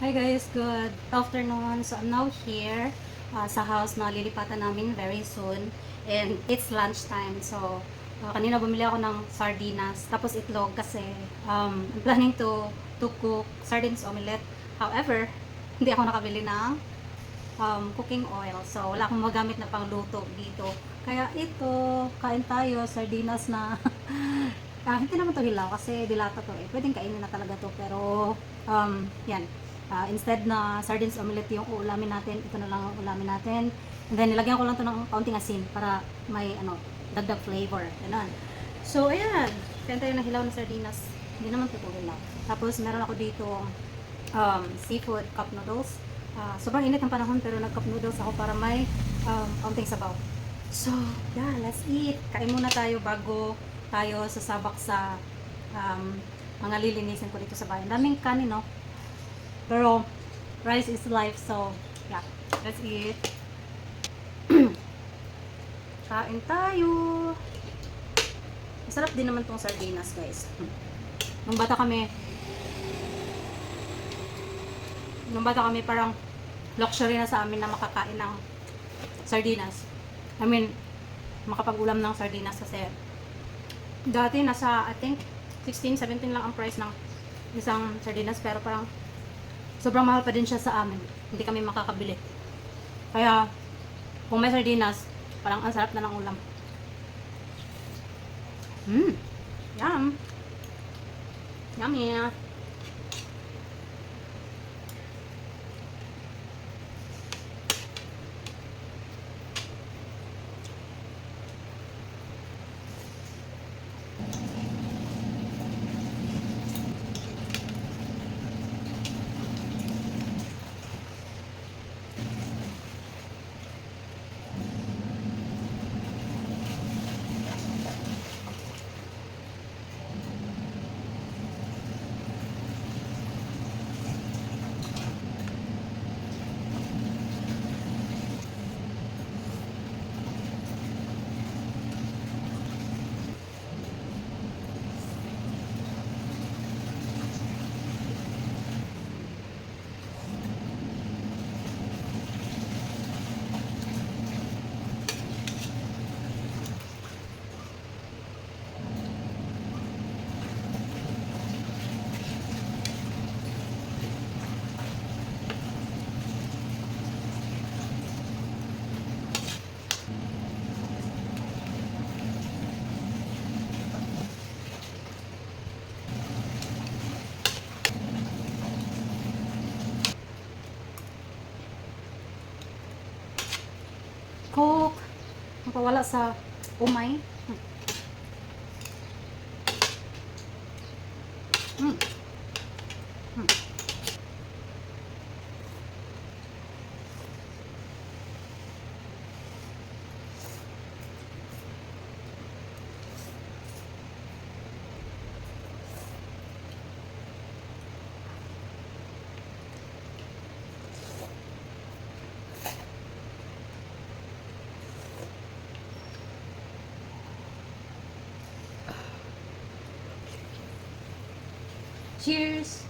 Hi guys, good afternoon. So I'm now here sa house na lilipatan namin very soon and it's lunchtime. So kanina bumili ako ng sardinas tapos itlog kasi I'm planning to cook sardines omelette. However, hindi ako nakabili ng cooking oil. So wala akong magamit na pangluto dito. Kaya ito, kain tayo sardinas na hindi naman to hilaw kasi dilata to eh. Pwedeng kainin na talaga to pero yan. Instead na sardines omelette yung uulamin natin, ito na lang ang uulamin natin. And then nilagyan ko lang to ng kaunting asin para may dagdag flavor. Ganun. So ayan, kain tayo ng hilaw na sardinas. Hindi naman to hilaw. Tapos meron ako dito seafood cup noodles. Sobrang init ng panahon pero nag-cup noodles ako para may kaunting sabaw. So, yeah, let's eat. Kain muna tayo bago tayo sasabak sa mga lilinisin ko dito sa bahay. Daming kanin, no? Pero, rice is life. So, yeah, let's eat. Kain tayo. Masarap din naman tong sardinas, guys. Nung bata kami parang luxury na sa amin na makakain ng sardinas. I mean, makapag-ulam ng sardinas kasi dati nasa, I think, 16, 17 lang ang price ng isang sardinas pero parang sobrang mahal pa din siya sa amin. Hindi kami makakabili. Kaya, kung may sardinas, parang ang sarap na ng ulam. Yum! Yummy! Coke. Mapawala sa umay. Mm. Mm. Cheers!